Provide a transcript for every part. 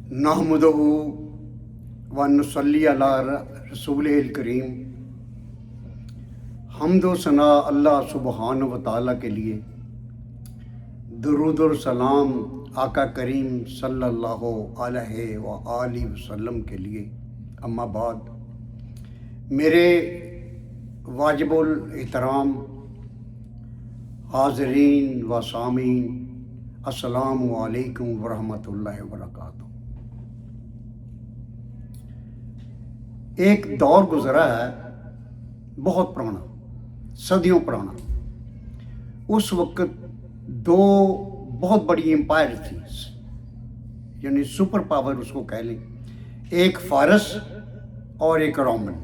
नहमदहु व नसल्ली अला रसूलिल करीम। हम्द व सना अल्लाह सुबहान व तआला के लिए, दुरूद और सलाम आका करीम सल्लल्लाहु अलैहि व आलिहि वसल्लम के लिए। अम्मा बाद, मेरे वाजिबुल एहतराम हाज़रीन व सामीन, अस्सलामु अलैकुम व रहमतुल्लाहि व बरकातुहू। एक दौर गुज़रा है बहुत पुराना, सदियों पुराना। उस वक्त दो बहुत बड़ी एम्पायर थी, यानी सुपर पावर उसको कह लें, एक फारस और एक रोमन।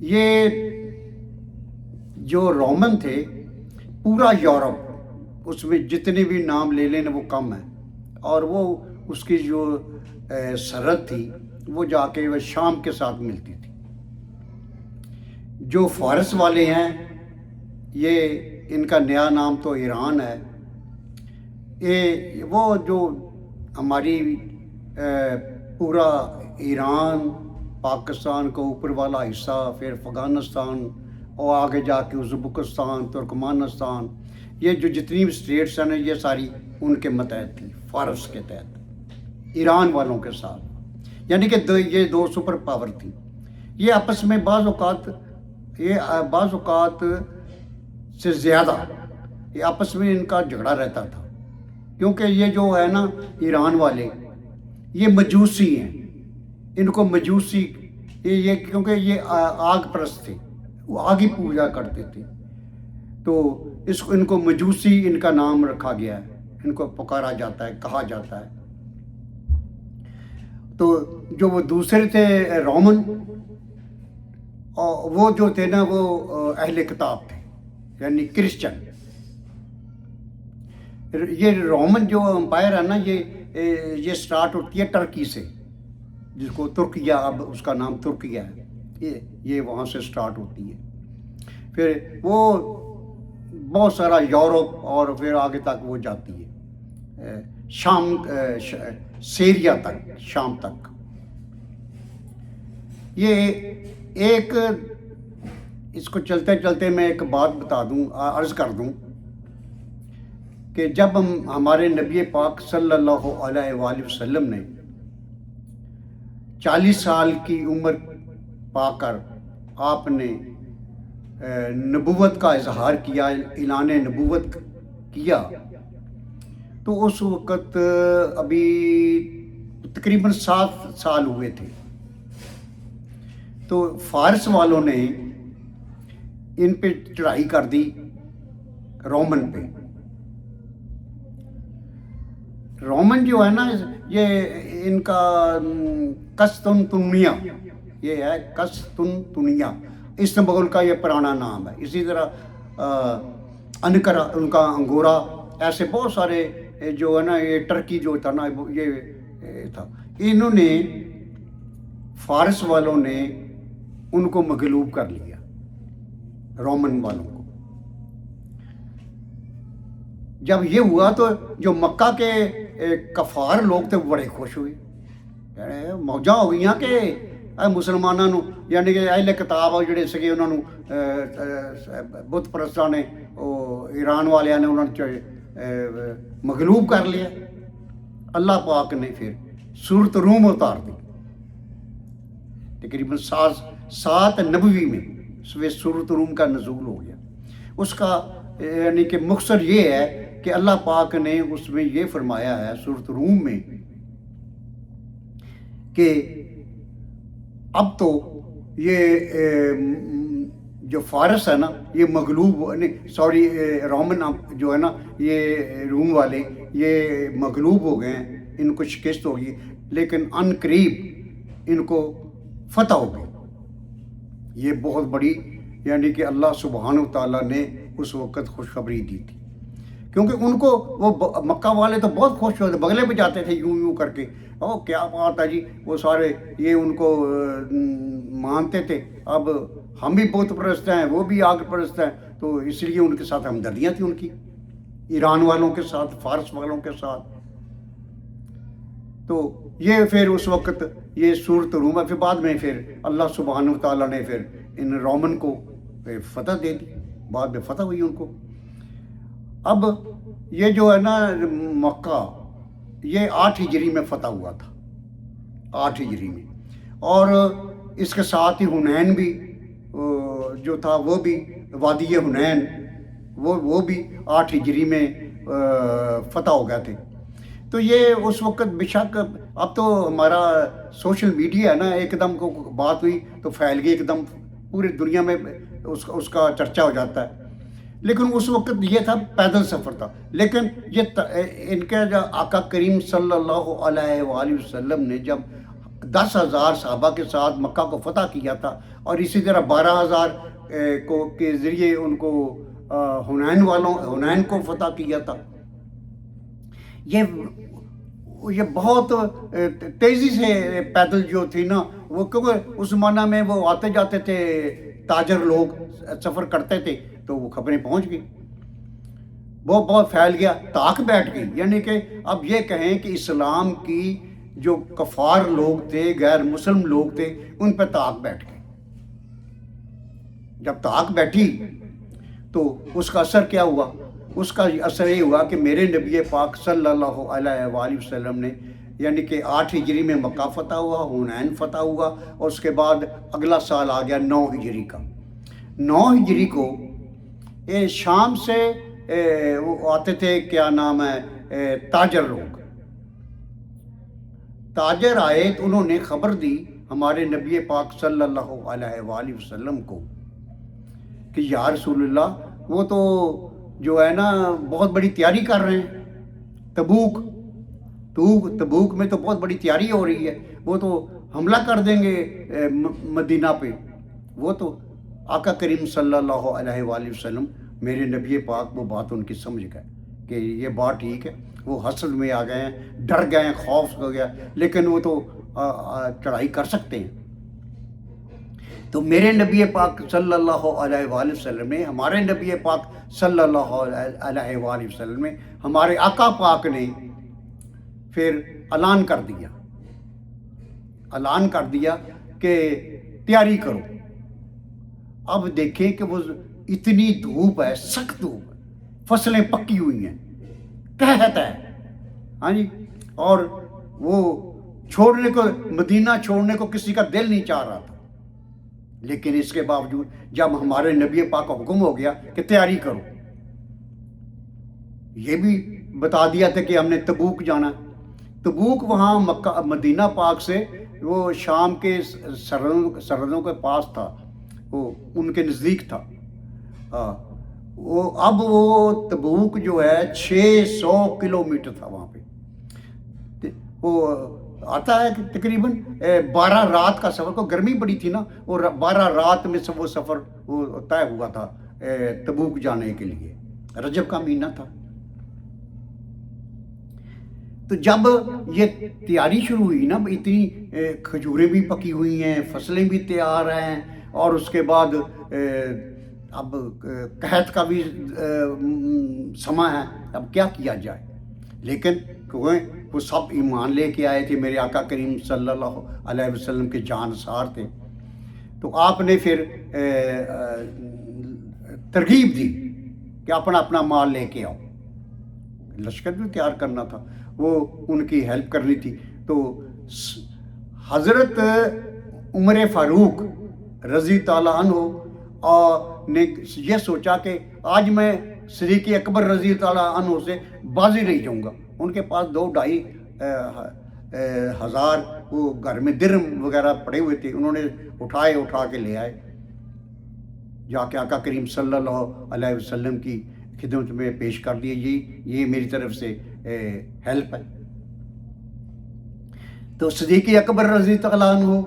ये जो रोमन थे, पूरा यूरोप, उसमें जितने भी नाम ले लेना वो कम है, और वो उसकी जो सरहद थी वो जाके वह शाम के साथ मिलती थी। जो फारस वाले हैं, ये इनका नया नाम तो ईरान है। ये वो जो हमारी पूरा ईरान, पाकिस्तान का ऊपर वाला हिस्सा, फिर अफ़गानिस्तान और आगे जाके उज़्बेकिस्तान, तुर्कमानिस्तान, ये जो जितनी भी स्टेट्स हैं ना, ये सारी उनके मतहत थी, फारस के तहत, ईरान वालों के साथ। यानी कि ये दो सुपर पावर थी। ये आपस में बाज़ औक़ात से ज़्यादा ये आपस में इनका झगड़ा रहता था, क्योंकि ये जो है ना ईरान वाले, ये मजूसी हैं। इनको मजूसी ये क्योंकि ये आग परस्त थे, वो आग ही पूजा करते थे, तो इनको मजूसी इनका नाम रखा गया है, इनको पुकारा जाता है, कहा जाता है। तो जो वो दूसरे थे रोमन, और वो जो थे ना वो अहले किताब थे, यानी क्रिश्चियन। ये रोमन जो एम्पायर है ना, ये स्टार्ट होती है टर्की से, जिसको तुर्किया, अब उसका नाम तुर्किया है। ये वहाँ से स्टार्ट होती है, फिर वो बहुत सारा यूरोप और फिर आगे तक वो जाती है शाम, सीरिया तक, शाम तक। ये एक, इसको चलते चलते मैं एक बात बता दूं, अर्ज़ कर दूं कि जब हमारे नबी पाक सल्लल्लाहु अलैहि वसल्लम ने 40 साल की उम्र पाकर आपने नबूवत का इजहार किया, ऐलान नबूवत किया, तो उस वक़्त अभी तकरीबन 7 साल हुए थे। तो फारस वालों ने इन पे चढ़ाई कर दी, रोमन पे। रोमन जो है ना, ये इनका कस्तुनतुनिया, ये है कस्तुनतुनिया, इस्तांबुल का ये पुराना नाम है। इसी तरह अनकरा, उनका अंगोरा, ऐसे बहुत सारे जो है ना, ये टर्की जो था ना, ये था। इन्होंने, फारस वालों ने उनको मगलूब कर लिया, रोमन वालों को। जब ये हुआ तो जो मक्का के कफार लोग थे बड़े खुश हुए, मौजा हो गई कि मुसलमानों ਨੂੰ, यानी कि अहले किताब ਜਿਹੜੇ ਸੀਗੇ ਉਹਨਾਂ ਨੂੰ बुत परस्तां ने, ईरान वालियां ने उन्होंने मगलूब कर लिया। अल्लाह पाक ने फिर सूरत रूम उतार दी, तकरीबन 7 नबवी में सूरत रूम का नज़ूल हो गया। उसका यानी कि मकसद ये है कि अल्लाह पाक ने उसमें ये फरमाया है सूरत रूम में कि अब तो ये जो फारस है ना, ये मगलूब नहीं, सॉरी, रोमन जो है ना, ये रूम वाले ये मगलूब हो गए हैं, इनको शिकस्त होगी, लेकिन अनकरीब इनको फतह हो गई। ये बहुत बड़ी, यानी कि अल्लाह सुब्हानहू तआला ने उस वक़्त खुशखबरी दी थी, क्योंकि उनको वो मक्का वाले तो बहुत खुश होते, बगले पे जाते थे यूं यूं करके, ओ क्या बात है जी, वो सारे ये उनको मानते थे। अब हम भी बुत परस्त हैं, वो भी आग परस्त हैं, तो इसलिए उनके साथ हमदर्दियाँ थी उनकी, ईरान वालों के साथ, फारस वालों के साथ। تو یہ پھر اس وقت یہ صورت روم ہے. پھر بعد میں پھر اللہ سبحانہ و تعالیٰ نے پھر ان رومن کو فتح دے دی، بعد میں فتح ہوئی ان کو. اب یہ جو ہے نا مکہ، یہ 8 ہجری میں فتح ہوا تھا، 8 ہجری میں. اور اس کے ساتھ ہی حنین بھی جو تھا، وہ بھی وادی حنین، وہ بھی 8 ہجری میں فتح ہو گئے تھے. تو یہ اس وقت بے شک، اب تو ہمارا سوشل میڈیا ہے نا، ایک دم کو بات ہوئی تو پھیل گئی، ایک دم پوری دنیا میں اس کا چرچا ہو جاتا ہے. لیکن اس وقت یہ تھا پیدل سفر تھا. لیکن یہ ان کے جو آقا کریم صلی اللہ علیہ وآلہ وسلم نے جب 10,000 صحابہ کے ساتھ مکہ کو فتح کیا تھا، اور اسی طرح 12,000 کے ذریعے ان کو حنین کو فتح کیا تھا. یہ بہت تیزی سے پیدل جو تھی نا وہ، کیونکہ اس زمانہ میں وہ آتے جاتے تھے، تاجر لوگ سفر کرتے تھے، تو وہ خبریں پہنچ گئی، بہت پھیل گیا، طاق بیٹھ گئی. یعنی کہ اب یہ کہیں کہ اسلام کی جو کفار لوگ تھے، غیر مسلم لوگ تھے، ان پہ طاق بیٹھ گئی. جب طاق بیٹھی تو اس کا اثر کیا ہوا؟ اس کا اثر یہ ہوا کہ میرے نبی پاک صلی اللہ علیہ وآلہ وسلم نے، یعنی کہ 8 ہجری میں مکہ فتح ہوا، حنین فتح ہوا، اور اس کے بعد اگلا سال آ گیا 9 ہجری کا. 9 ہجری کو شام سے وہ آتے تھے، کیا نام ہے، تاجر لوگ. تاجر آئے تو انہوں نے خبر دی ہمارے نبی پاک صلی اللہ علیہ وآلہ وسلم کو کہ یا رسول اللہ، وہ تو جو ہے نا بہت بڑی تیاری کر رہے ہیں، تبوک میں تو بہت بڑی تیاری ہو رہی ہے، وہ تو حملہ کر دیں گے مدینہ پہ. وہ تو آقا کریم صلی اللہ علیہ وآلہ وسلم، میرے نبی پاک، وہ بات ان کی سمجھ گئے کہ یہ بات ٹھیک ہے. وہ حسد میں آ گئے ہیں، ڈر گئے ہیں، خوف ہو گیا، لیکن وہ تو چڑھائی کر سکتے ہیں. تو میرے نبی پاک صلی اللہ علیہ وآلہ وسلم نے، ہمارے نبی پاک صلی اللہ علیہ وآلہ وسلم نے، ہمارے آقا پاک نے پھر اعلان کر دیا کہ تیاری کرو. اب دیکھیں کہ وہ اتنی دھوپ ہے، سخت دھوپ ہے، فصلیں پکی ہوئی ہیں، قحط ہے، ہاں جی، اور وہ مدینہ چھوڑنے کو کسی کا دل نہیں چاہ رہا تھا. لیکن اس کے باوجود جب ہمارے نبی پاک کا حکم ہو گیا کہ تیاری کرو، یہ بھی بتا دیا تھا کہ ہم نے تبوک جانا. تبوک وہاں مدینہ پاک سے وہ شام کے سرحدوں کے پاس تھا، وہ ان کے نزدیک تھا. اب وہ تبوک جو ہے 600 کلومیٹر تھا وہاں پہ. وہ آتا ہے کہ تقریباً 12 رات کا سفر، کو گرمی بڑی تھی نا، اور 12 رات میں وہ سفر وہ طے ہوا تھا تبوک جانے کے لیے. رجب کا مہینہ تھا. تو جب یہ تیاری شروع ہوئی نا، اتنی کھجوریں بھی پکی ہوئی ہیں، فصلیں بھی تیار ہیں، اور اس کے بعد اب قحط کا بھی سما ہے، اب کیا کیا جائے. لیکن وہ سب ایمان لے کے آئے تھے، میرے آقا کریم صلی اللہ علیہ وسلم کے جانثار تھے. تو آپ نے پھر ترغیب دی کہ اپنا مال لے کے آؤ. لشکر بھی تیار کرنا تھا، وہ ان کی ہیلپ کرنی تھی. تو حضرت عمر فاروق رضی تعالیٰ عنہ نے یہ سوچا کہ آج میں صدیق اکبر رضی تعالیٰ عنہ سے بازی نہیں جاؤں گا. ان کے پاس 2-2.5 ہزار وہ گھر میں درم وغیرہ پڑے ہوئے تھے، انہوں نے اٹھا کے لے آئے، جا کے آقا کریم صلی اللہ علیہ وسلم کی خدمت میں پیش کر دیے. یہ میری طرف سے ہیلپ ہے. تو صدیق اکبر رضی تعالیٰ عنہ،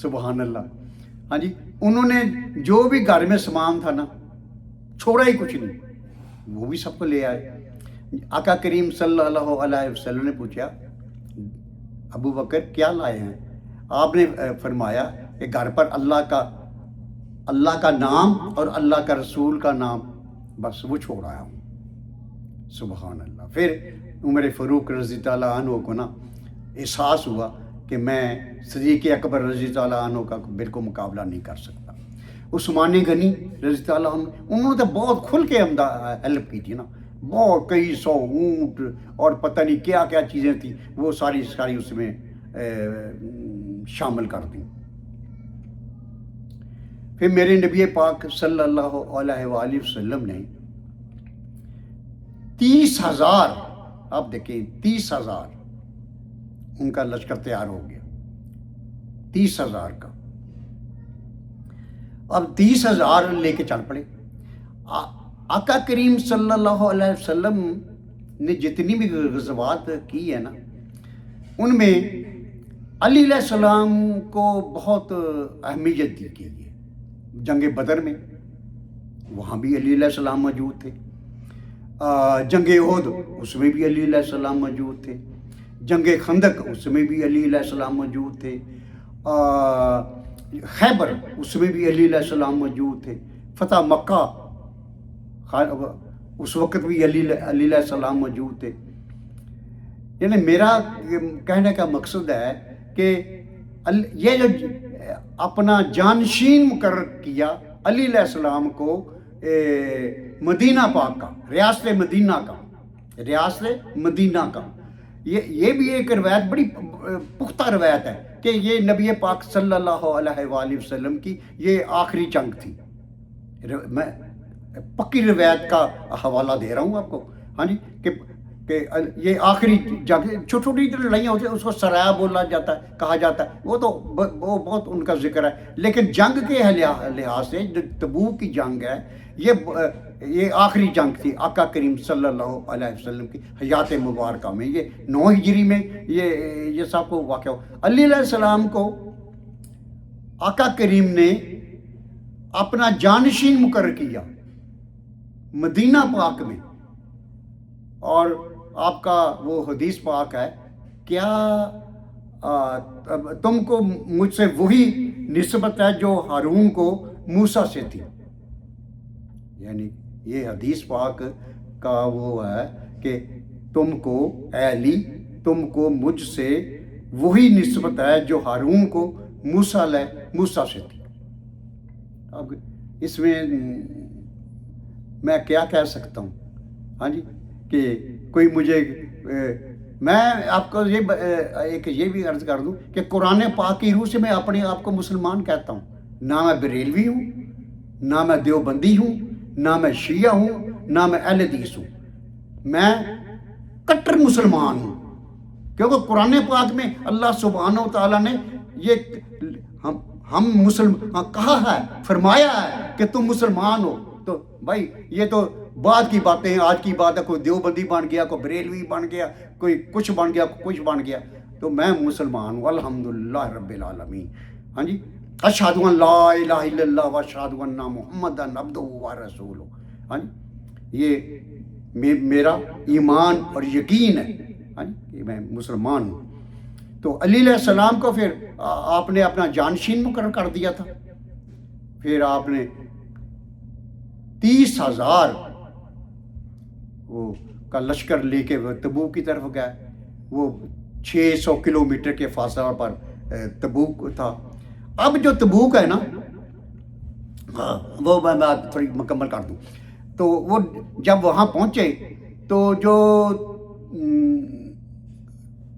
سبحان اللہ، ہاں جی، انہوں نے جو بھی گھر میں سامان تھا نا، چھوڑا ہی کچھ نہیں، وہ بھی سب کو لے آئے. آقا کریم صلی اللہ علیہ وسلم نے پوچھا، ابو بکر کیا لائے ہیں؟ آپ نے فرمایا کہ گھر پر اللہ کا نام اور اللہ کا رسول کا نام، بس وہ چھوڑ آیا ہوں. سبحان اللہ. پھر عمر فاروق رضی تعالیٰ عنہ کو نا एहसास हुआ कि मैं सिद्दीक़ अकबर रज़ी ताला अन्हु का बिल्कुल मुकाबला नहीं कर सकता। उस्मान गनी रज़ी ताला अन्हु, उन्होंने तो बहुत खुल के हेल्प की थी ना, बहुत कई 100 ऊँट और पता नहीं क्या क्या चीज़ें थी, वो सारी सारी उसमें शामिल कर दी। फिर मेरे नबी पाक सल्लल्लाहु अलैहि वसल्लम ने 30,000, आप देखिए 30,000 उनका लश्कर तैयार हो गया, 30,000 का। अब 30,000 लेके चल पड़े। आका करीम सल्लल्लाहु अलैहि वसल्लम ने जितनी भी ग़ज़वात की है ना, उनमें अली अलैहिस्सलाम को बहुत अहमियत दी गई है। जंग बदर में वहाँ भी अली अलैहिस्सलाम मौजूद थे, जंग उहद उसमें भी अली अलैहिस्सलाम मौजूद थे, जंग खंदक उसमें भी अली अलैहिस्सलाम मौजूद थे, खैबर उसमें भी अली अलैहिस्सलाम मौजूद थे, फ़तह मक्का उस वक़्त भी अली अलैहिस्सलाम मौजूद थे। यानी मेरा कहने का मकसद है कि ये जो अपना जानशीन मुकर्रर किया अली अलैहिस्सलाम को मदीना पाक का, रियासत मदीना का, ये भी एक रवायत, बड़ी पुख्ता रवायत है कि ये नबी पाक सल्लल्लाहु अलैहि वसल्लम की ये आखिरी जंग थी। मैं पक्की रवायत का हवाला दे रहा हूँ आपको, हाँ जी, कि ये आखिरी जंग, छोटी छोटी लड़ाइयाँ होती हैं उसको सराया बोला जाता है, कहा जाता है, वो बहुत उनका जिक्र है। लेकिन जंग के लिहाज से जो तबूक की जंग है, ये आखिरी जंग थी आका करीम सल्लल्लाहु अलैहि वसल्लम की हयात मुबारक में। ये 9 हिजरी में ये सब को वाक़या हो। अली अलैहिस्सलाम को आका करीम ने अपना जानशीन मुकर्रर किया मदीना पाक में। और आपका वो हदीस पाक है, क्या तुमको मुझसे वही निस्बत है जो हारून को मूसा से थी। यानी ये हदीस पाक का वो है कि तुमको अली, तुमको मुझसे वही निस्बत है जो हारून को मूसा से थी। अब इसमें मैं क्या कह सकता हूँ, हाँ जी, कि कोई मुझे मैं आपको ये भी अर्ज कर दूं कि कुरान पाक की रूह से मैं अपने आप को मुसलमान कहता हूँ। ना मैं बरेलवी हूँ, ना मैं देवबंदी हूँ, ना मैं शिया हूँ, ना मैं अहले हदीस हूँ। मैं कट्टर मुसलमान हूँ, क्योंकि कुरान पाक में अल्लाह सुब्हानहू तआला ने ये हम मुसलमान कहा है, फरमाया है कि तुम मुसलमान हो। तो भाई ये तो बाद की बातें हैं, आज की बात है, कोई देवबंदी बन गया, कोई बरेलवी बन गया, कोई कुछ बन गया, कुछ बन गया। तो मैं मुसलमान हूँ, अल्हम्दुलिल्लाह रब्बिल आलमीन। हाँ जी, अशहदु अन ला इलाहा इल्लल्लाह व अशहदु अन्ना मुहम्मदन अब्दुहु व रसूलुहु। हाँ जी, ये मेरा ईमान और यकीन है, हाँ जी, कि मैं मुसलमान हूँ। तो अली अलैहिस्सलाम को फिर आपने अपना जानशीन मुकर्रर कर दिया था। फिर आपने 30,000 वो का लश्कर लेके तबूक की तरफ गया। वो 600 किलोमीटर के फासला पर तबूक था। अब जो तबूक है ना, हाँ, वो मैं थोड़ी मुकम्मल कर दूँ। तो वो जब वहाँ पहुँचे तो जो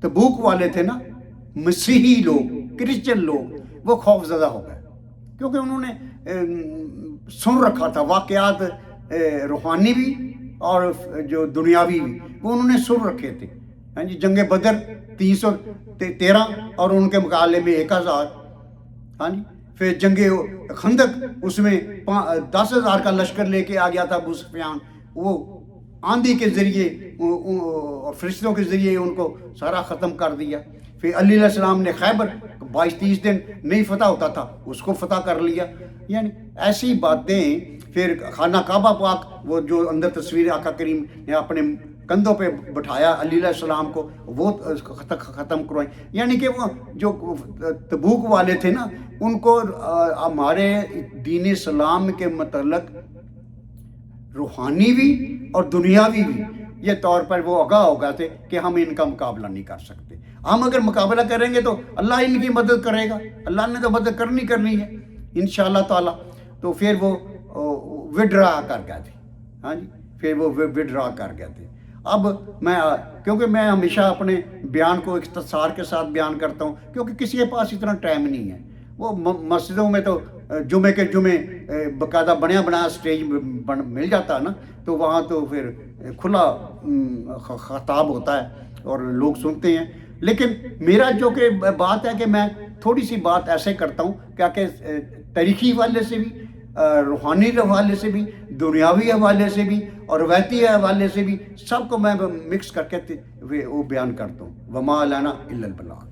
तबूक वाले थे ना, मसीही लोग, क्रिश्चियन लोग, वो खौफजदा हो गए, क्योंकि उन्होंने सुन रखा था वाक़यात रूहानी भी और जो दुनियावी भी, वो उन्होंने सुन रखे थे। हाँ जी, जंग बदर 313 और उनके मुकाबले में 1000। हाँ जी, फिर जंग खंदक उसमें 10,000 का लश्कर लेके आ गया था अबू सुफियान। वो आंधी के ज़रिए, फरिश्तों के ज़रिए उनको सारा ख़त्म कर दिया। फिर अली अलैहिस्सलाम ने खैबर 22-30 दिन नहीं फतह होता था, उसको फतह कर लिया। यानी ऐसी बातें। फिर खाना काबा पाक, वो जो अंदर तस्वीर आका करीम ने अपने कंधों पे बिठाया अली अलैहिस्सलाम को, वो ख़त्म करवाई। यानी कि वो जो तबूक वाले थे ना, उनको हमारे दीन इस्लाम के मतलब रूहानी भी और दुनियावी भी, یہ طور پر وہ آگاہ ہو گئے تھے کہ ہم ان کا مقابلہ نہیں کر سکتے. ہم اگر مقابلہ کریں گے تو اللہ ان کی مدد کرے گا, اللہ نے تو مدد کرنی ہے انشاءاللہ تعالیٰ. تو پھر وہ وڈرا کر گئے تھے. ہاں جی, پھر وہ وڈرا کر گئے تھے. اب میں کیونکہ میں ہمیشہ اپنے بیان کو اختصار کے ساتھ بیان کرتا ہوں, کیونکہ کسی کے پاس اتنا ٹائم نہیں ہے. وہ مسجدوں میں تو جمعے کے جمعے باقاعدہ بنایا اسٹیج مل جاتا ہے نا, تو وہاں تو پھر کھلا خطاب ہوتا ہے اور لوگ سنتے ہیں. لیکن میرا جو کہ بات ہے کہ میں تھوڑی سی بات ایسے کرتا ہوں کہ تاریخی حوالے سے بھی, روحانی حوالے سے بھی, دنیاوی حوالے سے بھی اور روایتی حوالے سے بھی, سب کو میں مکس کر کے وہ بیان کرتا ہوں. وما لنا الا البلاغ.